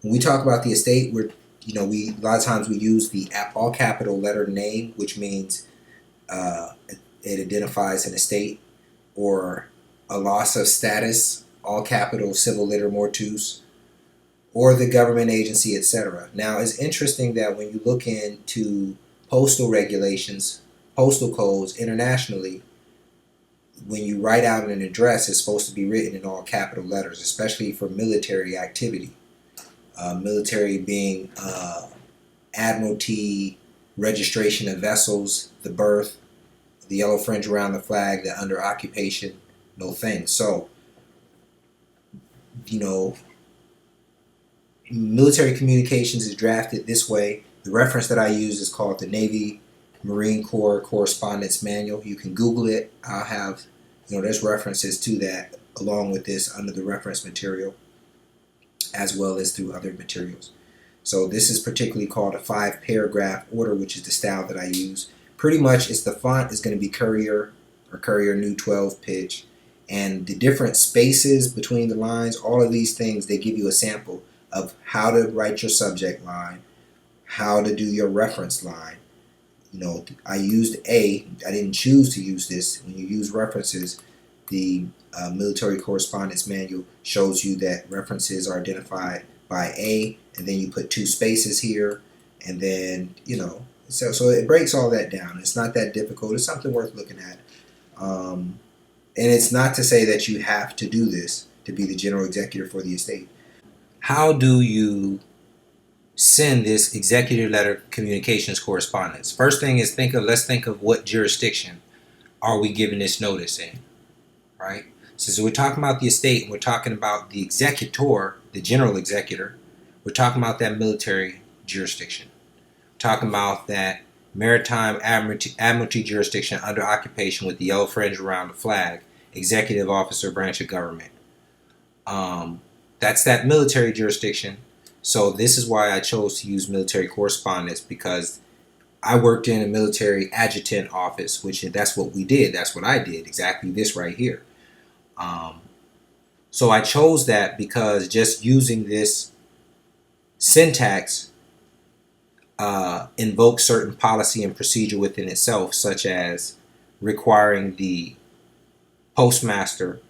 When we talk about the estate, we a lot of times we use the all capital letter name, which means it identifies an estate, or a loss of status, all capital civil liter mortuus, or the government agency, etc. Now, it's interesting that when you look into postal regulations, postal codes internationally, when you write out an address, it's supposed to be written in all capital letters, especially for military activity. Military being admiralty, registration of vessels, the berth, the yellow fringe around the flag, the under occupation, no things. So, you know, military communications is drafted this way. The reference that I use is called the Navy Marine Corps Correspondence Manual. You can Google it. I'll have, there's references to that along with this under the reference material, as well as through other materials. So this is particularly called a 5-paragraph order, which is the style that I use. Pretty much, the font is going to be Courier or Courier New 12 pitch, and the different spaces between the lines, all of these things, they give you a sample of how to write your subject line, how to do your reference line. I used I didn't choose to use this. When you use references, the military correspondence manual shows you that references are identified by A, and then you put 2 spaces here, and then, so it breaks all that down. It's not that difficult. It's something worth looking at. And it's not to say that you have to do this to be the general executor for the estate. How do you send this executor letter communications correspondence? First thing is let's think of what jurisdiction are we giving this notice in, right? So we're talking about the estate, and we're talking about the executor, the general executor. We're talking about that military jurisdiction. We're talking about that maritime admiralty jurisdiction under occupation with the yellow fringe around the flag, executive officer branch of government. That's that military jurisdiction. So this is why I chose to use military correspondence, because I worked in a military adjutant office, which that's what we did. That's what I did. Exactly this right here. So I chose that because just using this syntax invokes certain policy and procedure within itself, such as requiring the postmaster,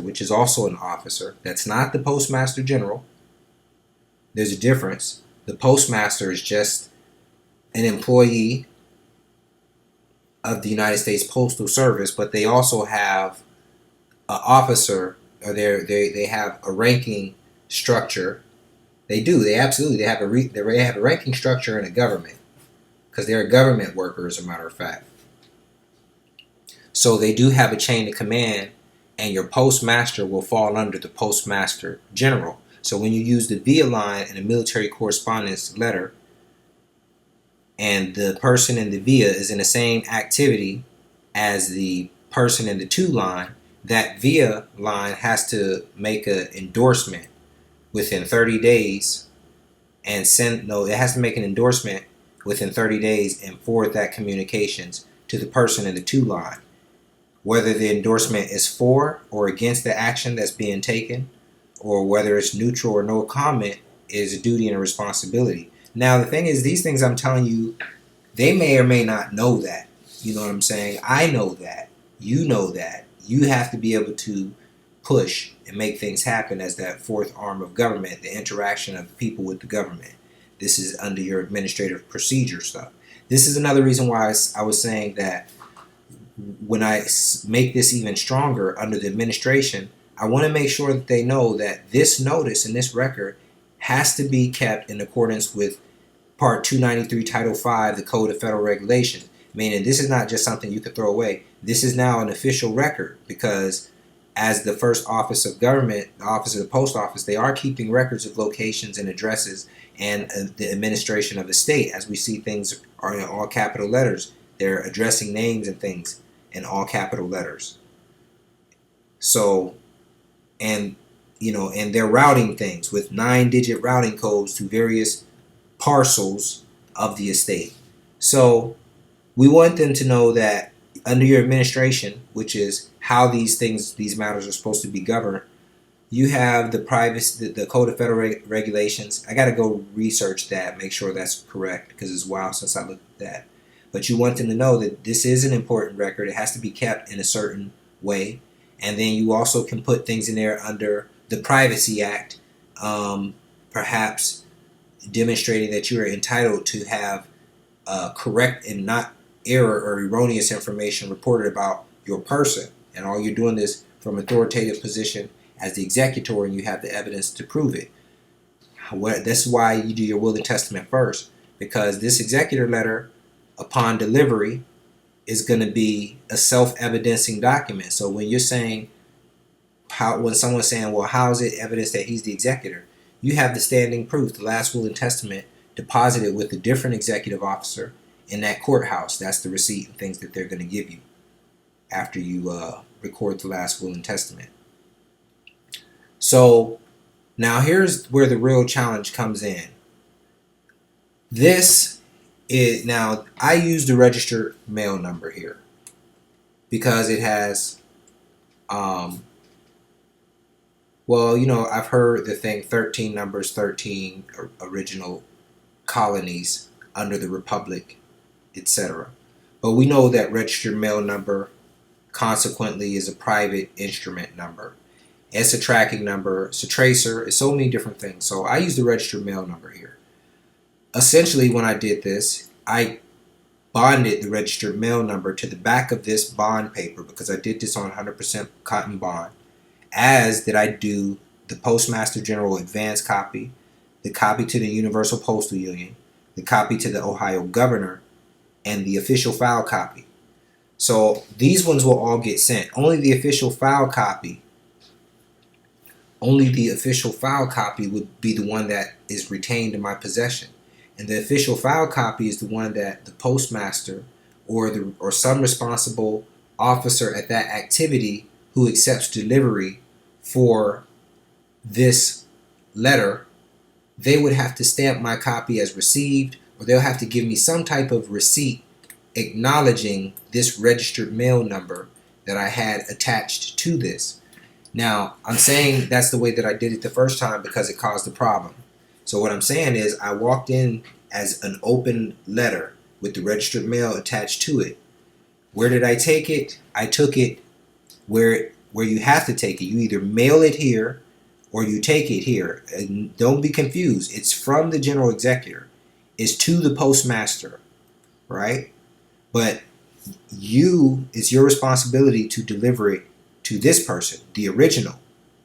which is also an officer. That's not the postmaster general. There's a difference. The postmaster is just an employee of the United States Postal Service, but they also have an officer, or they have a ranking structure. They do. They absolutely. They have a ranking structure in a government, because they're a government worker, as a matter of fact. So they do have a chain of command, and your postmaster will fall under the postmaster general. So when you use the via line in a military correspondence letter, and the person in the via is in the same activity as the person in the to line, that via line has to make an endorsement within 30 days and it has to make an endorsement within 30 days and forward that communications to the person in the to line. Whether the endorsement is for or against the action that's being taken, or whether it's neutral or no comment, is a duty and a responsibility. Now, the thing is, these things I'm telling you, they may or may not know that. You know what I'm saying? I know that. You know that. You have to be able to push and make things happen as that fourth arm of government, the interaction of the people with the government. This is under your administrative procedure stuff. This is another reason why I was saying that when I make this even stronger under the administration, I want to make sure that they know that this notice and this record has to be kept in accordance with Part 293, Title 5, the Code of Federal Regulations. Meaning this is not just something you could throw away. This is now an official record, because as the first office of government, the office of the post office, they are keeping records of locations and addresses and the administration of the state. As we see, things are in all capital letters. They're addressing names and things in all capital letters. So, and they're routing things with 9-digit routing codes to various parcels of the estate. So we want them to know that under your administration, which is how these matters are supposed to be governed, you have the privacy, the Code of Federal Regulations. I got to go research that, make sure that's correct, because it's a while since I looked at that. But you want them to know that this is an important record. It has to be kept in a certain way. And then you also can put things in there under the Privacy Act, perhaps demonstrating that you are entitled to have correct and not error or erroneous information reported about your person. And all you're doing is from authoritative position as the executor, and you have the evidence to prove it. This is why you do your will and testament first, because this executor letter, upon delivery, is going to be a self-evidencing document. So when you're saying, when someone's saying, well, how is it evidence that he's the executor? You have the standing proof, the last will and testament deposited with a different executive officer in that courthouse. That's the receipt and things that they're going to give you after you record the last will and testament. So now here's where the real challenge comes in. This is, now I use the registered mail number here because it has, well, you know, I've heard the thing 13 numbers, 13 original colonies under the Republic, etc. But we know that registered mail number consequently is a private instrument number. It's a tracking number, it's a tracer, it's so many different things. So I use the registered mail number here. Essentially, when I did this, I bonded the registered mail number to the back of this bond paper, because I did this on 100% cotton bond, as did I do the Postmaster General advance copy, the copy to the Universal Postal Union, the copy to the Ohio Governor, and the official file copy. So these ones will all get sent. Only the official file copy would be the one that is retained in my possession. And the official file copy is the one that the postmaster or some responsible officer at that activity who accepts delivery for this letter, they would have to stamp my copy as received, or they'll have to give me some type of receipt acknowledging this registered mail number that I had attached to this. Now, I'm saying that's the way that I did it the first time because it caused a problem. So what I'm saying is I walked in as an open letter with the registered mail attached to it. Where did I take it? I took it where you have to take it. You either mail it here or you take it here. And don't be confused. It's from the general executor. It's to the postmaster, right? But it's your responsibility to deliver it to this person, the original,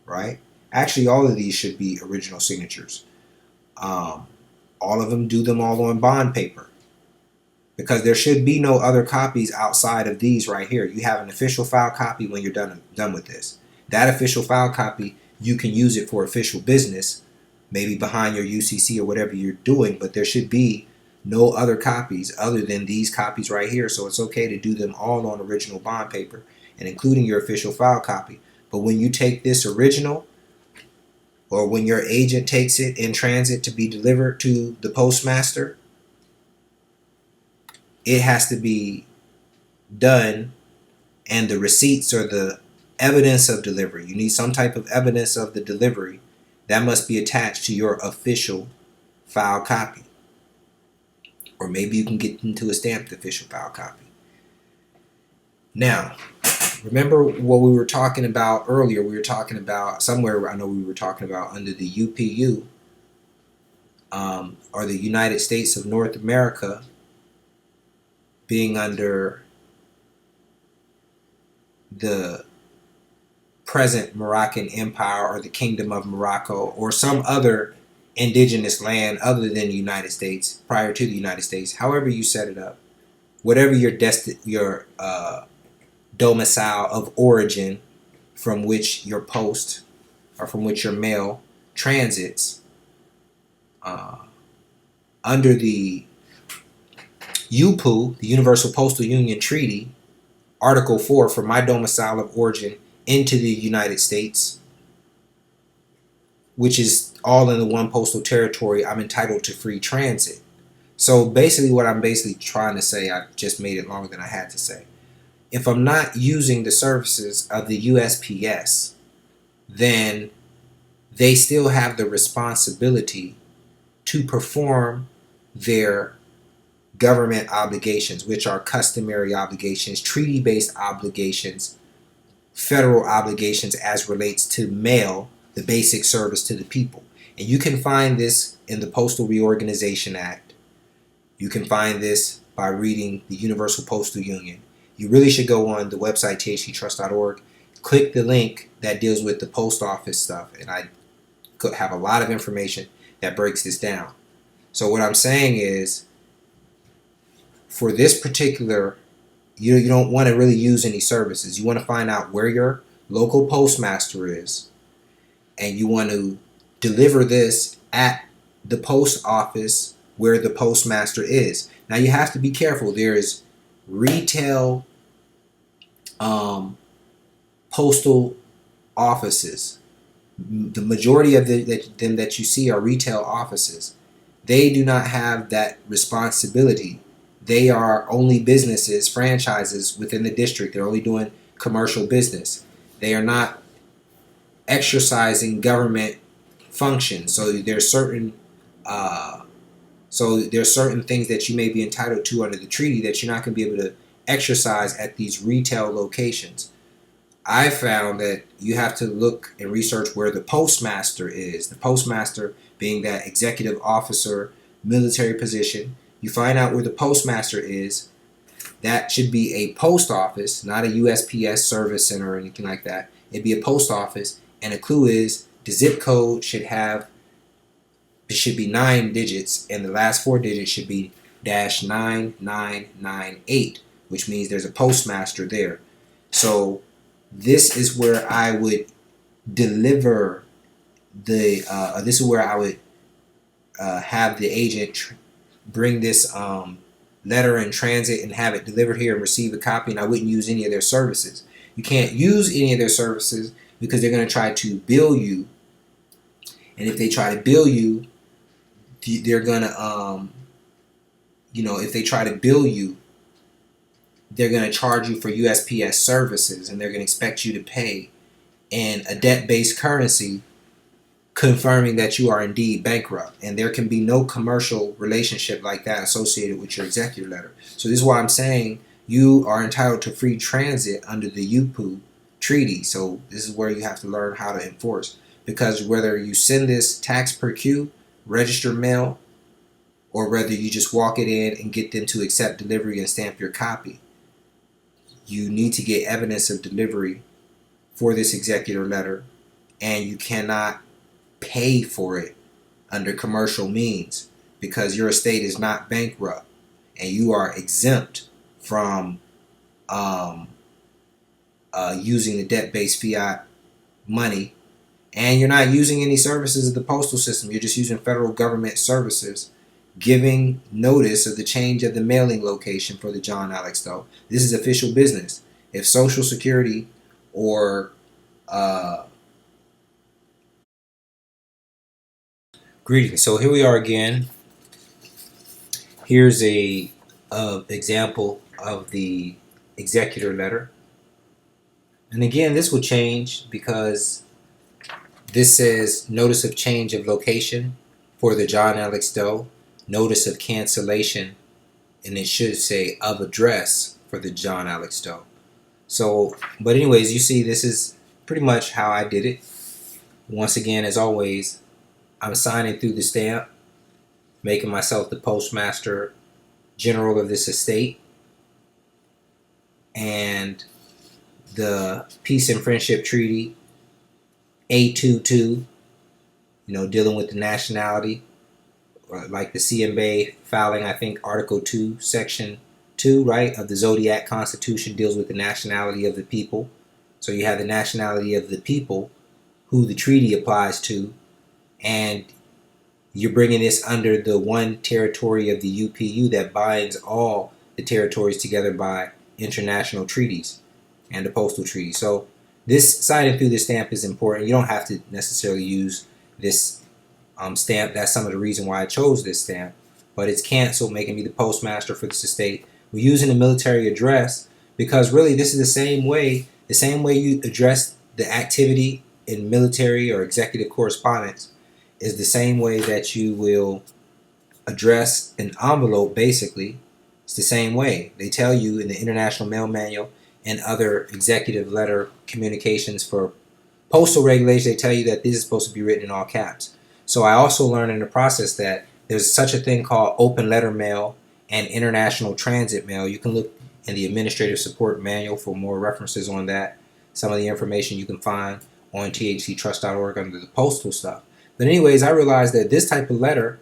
right? Actually, all of these should be original signatures. All of them, do them all on bond paper, because there should be no other copies outside of these right here. You have an official file copy when you're done with this. That official file copy, you can use it for official business, maybe behind your UCC or whatever you're doing, but there should be no other copies other than these copies right here. So it's okay to do them all on original bond paper and including your official file copy. But when you take this original, or when your agent takes it in transit to be delivered to the postmaster, it has to be done, and the receipts are the evidence of delivery. You need some type of evidence of the delivery that must be attached to your official file copy. Or maybe you can get into a stamped official file copy. Now, remember what we were talking about earlier. We were talking about somewhere, I know we were talking about under the UPU, or the United States of North America, being under the present Moroccan Empire or the Kingdom of Morocco, or some other indigenous land other than the United States, prior to the United States, however you set it up, whatever your domicile of origin from which your post or from which your mail transits, under the UPU, the Universal Postal Union Treaty, Article 4, for my domicile of origin into the United States, which is all in the one postal territory, I'm entitled to free transit. So basically what I'm trying to say, I just made it longer than I had to say. If I'm not using the services of the USPS, then they still have the responsibility to perform their government obligations, which are customary obligations, treaty-based obligations, federal obligations as relates to mail, the basic service to the people. And you can find this in the Postal Reorganization Act. You can find this by reading the Universal Postal Union. You really should go on the website thctrust.org, click the link that deals with the post office stuff, and I could have a lot of information that breaks this down. So what I'm saying is, for this particular, you don't want to really use any services. You want to find out where your local postmaster is, and you want to deliver this at the post office where the postmaster is. Now you have to be careful. There is retail postal offices. The majority of them that you see are retail offices. They do not have that responsibility. They are only businesses, franchises within the district. They're only doing commercial business. They are not exercising government functions. So there's certain things that you may be entitled to under the treaty that you're not going to be able to exercise at these retail locations. I found that you have to look and research where the postmaster is. The postmaster being that executive officer, military position. You find out where the postmaster is. That should be a post office, not a USPS service center or anything like that. It'd be a post office, and the clue is the zip code should be 9 digits, and the last 4 digits should be -9998, which means there's a postmaster there. So this is where I would deliver the. This is where I would have the agent bring this letter in transit and have it delivered here and receive a copy, and I wouldn't use any of their services. You can't use any of their services because they're going to try to bill you, and if they try to bill you, they're going to if they try to bill you, they're going to charge you for USPS services, and they're going to expect you to pay in a debt-based currency, confirming that you are indeed bankrupt, and there can be no commercial relationship like that associated with your executor letter. So this is why I'm saying you are entitled to free transit under the UPU treaty. So this is where you have to learn how to enforce, because whether you send this tax per queue, registered mail, or whether you just walk it in and get them to accept delivery and stamp your copy, you need to get evidence of delivery for this executor letter, and you cannot pay for it under commercial means because your estate is not bankrupt and you are exempt from using the debt-based fiat money, and you're not using any services of the postal system. You're just using federal government services, giving notice of the change of the mailing location for the John Alex Doe. This is official business. If Social Security or greetings. So here we are again. Here's a example of the executor letter. And again, this will change because this says notice of change of location for the John Alex Doe, notice of cancellation, and it should say of address for the John Alex Doe. So, but anyways, you see this is pretty much how I did it. Once again, as always, I'm signing through the stamp, making myself the postmaster general of this estate, and the Peace and Friendship Treaty A22, dealing with the nationality, or like the CMA filing, I think Article 2, Section 2, right, of the Zodiac Constitution deals with the nationality of the people. So you have the nationality of the people who the treaty applies to, and you're bringing this under the one territory of the UPU that binds all the territories together by international treaties and the postal treaty. So this signing through this stamp is important. You don't have to necessarily use this stamp. That's some of the reason why I chose this stamp. But it's canceled, making me the postmaster for this estate. We're using the military address because really this is the same way you address the activity in military or executive correspondence is the same way that you will address an envelope. Basically, it's the same way. They tell you in the International Mail Manual and other executive letter communications for postal regulations, they tell you that this is supposed to be written in all caps. So I also learned in the process that there's such a thing called open letter mail and international transit mail. You can look in the administrative support manual for more references on that. Some of the information you can find on thctrust.org under the postal stuff. But anyways, I realized that this type of letter,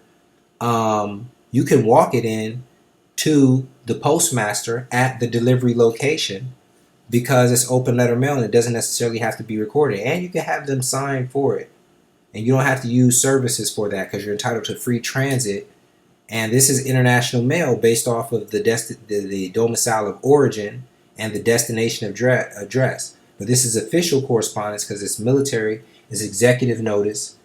you can walk it in to the postmaster at the delivery location because it's open letter mail and it doesn't necessarily have to be recorded. And you can have them sign for it. And you don't have to use services for that because you're entitled to free transit. And this is international mail based off of the domicile of origin and the destination address. But this is official correspondence because it's military, it's executive notice,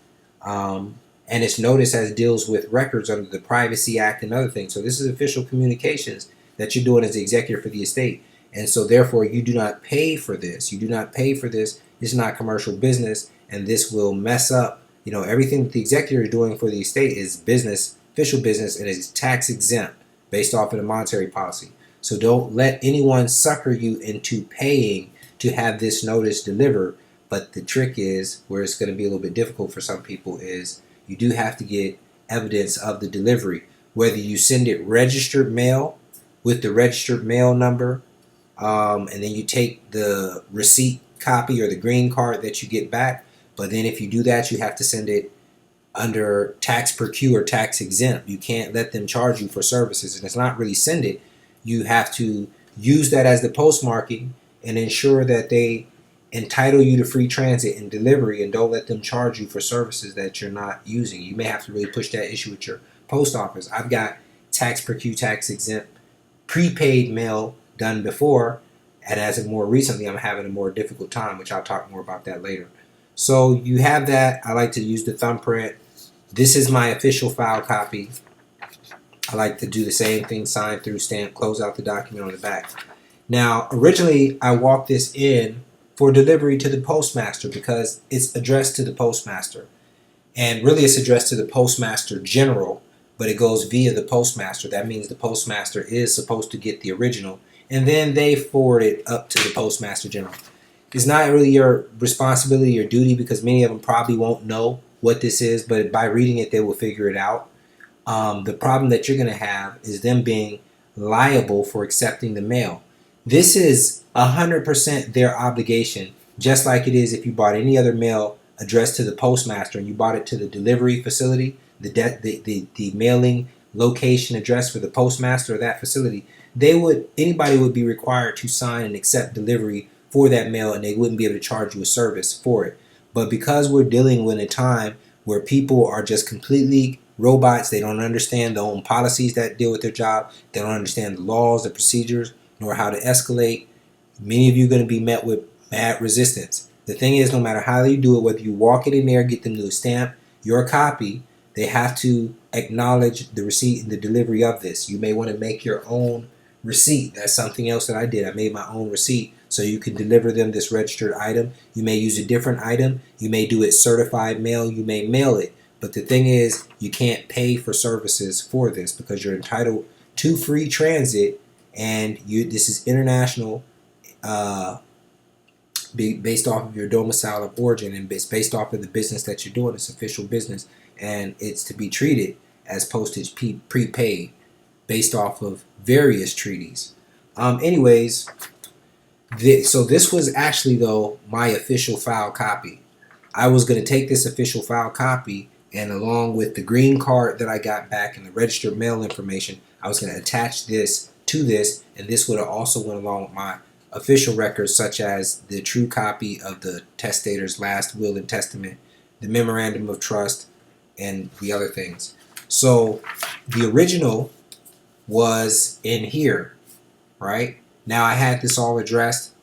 and it's notice as deals with records under the Privacy Act and other things. So this is official communications that you're doing as the executor for the estate. And so therefore you do not pay for this. You do not pay for this. It's not commercial business, and this will mess up. You know, everything that the executor is doing for the estate is business, official business, and is tax exempt based off of the monetary policy. So don't let anyone sucker you into paying to have this notice delivered. But the trick is, where it's going to be a little bit difficult for some people, is you do have to get evidence of the delivery. Whether you send it registered mail with the registered mail number, and then you take the receipt copy or the green card that you get back. But then if you do that, you have to send it under tax per Q or tax exempt. You can't let them charge you for services. And it's not really send it. You have to use that as the postmarking and ensure that they entitle you to free transit and delivery, and don't let them charge you for services that you're not using. You may have to really push that issue with your post office. I've got tax per Q, tax exempt prepaid mail done before, and as of more recently, I'm having a more difficult time, which I'll talk more about that later. So you have that. I like to use the thumbprint. This is my official file copy. I like to do the same thing, sign through, stamp, close out the document on the back. Now, originally, I walked this in for delivery to the postmaster because it's addressed to the postmaster. And really, it's addressed to the postmaster general, but it goes via the postmaster. That means the postmaster is supposed to get the original, and then they forward it up to the postmaster general. It's not really your responsibility or duty because many of them probably won't know what this is, but by reading it, they will figure it out. The problem that you're going to have is them being liable for accepting the mail. This is 100% their obligation, just like it is if you bought any other mail addressed to the postmaster and you bought it to the delivery facility, the mailing location address for the postmaster of that facility. Anybody would be required to sign and accept delivery for that mail, and they wouldn't be able to charge you a service for it. But because we're dealing with a time where people are just completely robots, they don't understand their own policies that deal with their job, they don't understand the laws, the procedures, nor how to escalate, many of you are going to be met with mad resistance. The thing is, no matter how you do it, whether you walk it in there, get them to stamp your copy, they have to acknowledge the receipt and the delivery of this. You may want to make your own receipt. That's something else that I did. I made my own receipt so you can deliver them this registered item. You may use a different item. You may do it certified mail. You may mail it. But the thing is, you can't pay for services for this because you're entitled to free transit, and this is international, based off of your domicile of origin, and it's based off of the business that you're doing. It's official business, and it's to be treated as postage prepaid based off of various treaties. Anyways, so this was actually, though, my official file copy. I was going to take this official file copy, and along with the green card that I got back and the registered mail information, I was going to attach this to this, and this would have also went along with my official records, such as the true copy of the testator's last will and testament, the memorandum of trust, and the other things. So the original was in here, right? Now I had this all addressed.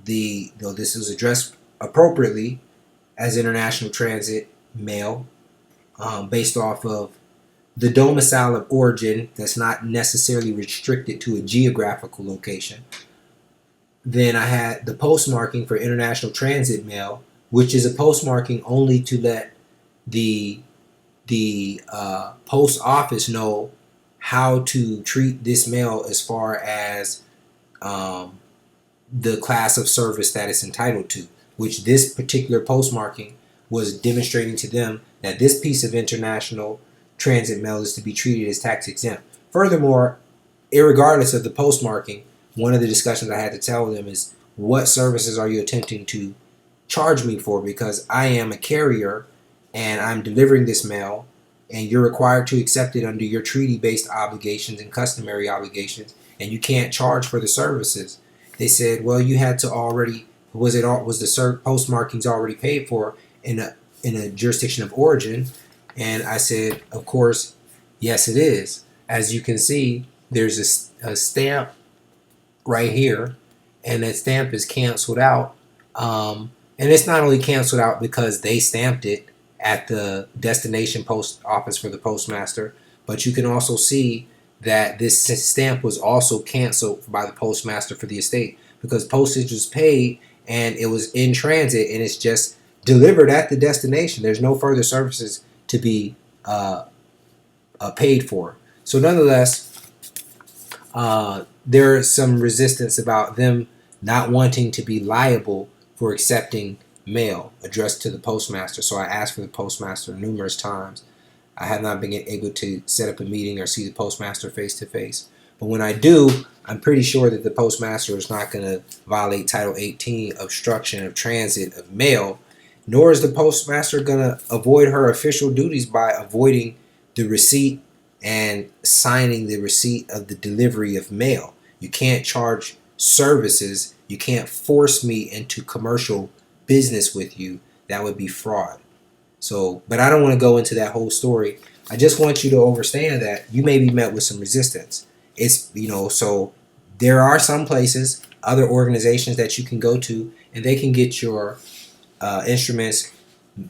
This was addressed appropriately as international transit mail, based off of the domicile of origin that's not necessarily restricted to a geographical location. Then I had the postmarking for international transit mail, which is a postmarking only to let the post office know how to treat this mail as far as the class of service that it's entitled to, which this particular postmarking was demonstrating to them that this piece of international transit mail is to be treated as tax exempt. Furthermore, irregardless of the postmarking, one of the discussions I had to tell them is, what services are you attempting to charge me for? Because I am a carrier and I'm delivering this mail, and you're required to accept it under your treaty-based obligations and customary obligations, and you can't charge for the services. They said, well, you had to already, was the postmarkings already paid for in a jurisdiction of origin? And I said, of course, yes, it is. As you can see, there's a stamp right here, and that stamp is canceled out. And it's not only canceled out because they stamped it at the destination post office for the postmaster, but you can also see that this stamp was also canceled by the postmaster for the estate, because postage was paid and it was in transit and it's just delivered at the destination. There's no further services to be paid for. So nonetheless, there is some resistance about them not wanting to be liable for accepting mail addressed to the postmaster. So I asked for the postmaster numerous times. I have not been able to set up a meeting or see the postmaster face to face. But when I do, I'm pretty sure that the postmaster is not going to violate Title 18, obstruction of transit of mail, nor is the postmaster going to avoid her official duties by avoiding the receipt and signing the receipt of the delivery of mail. You can't charge services. You can't force me into commercial business with you. That would be fraud. So, but I don't want to go into that whole story. I just want you to understand that you may be met with some resistance. It's, so there are some places, other organizations that you can go to, and they can get your instruments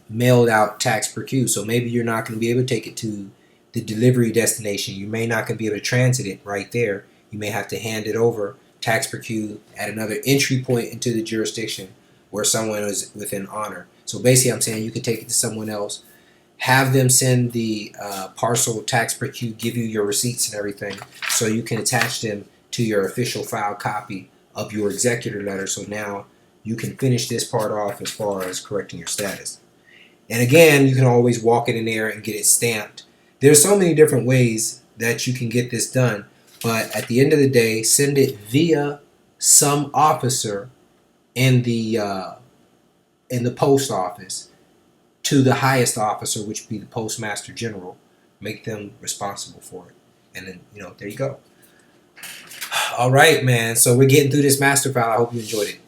mailed out tax per queue. So maybe you're not going to be able to take it to the delivery destination. You may not going to be able to transit it right there. You may have to hand it over tax per queue at another entry point into the jurisdiction where someone is within honor. So basically I'm saying you can take it to someone else, have them send the parcel tax per queue, give you your receipts and everything, so you can attach them to your official file copy of your executor letter. So now you can finish this part off as far as correcting your status. And again, you can always walk it in there and get it stamped. There's so many different ways that you can get this done, but at the end of the day, send it via some officer in the post office to the highest officer, which would be the postmaster general. Make them responsible for it, and then there you go. All right, man. So we're getting through this master file. I hope you enjoyed it.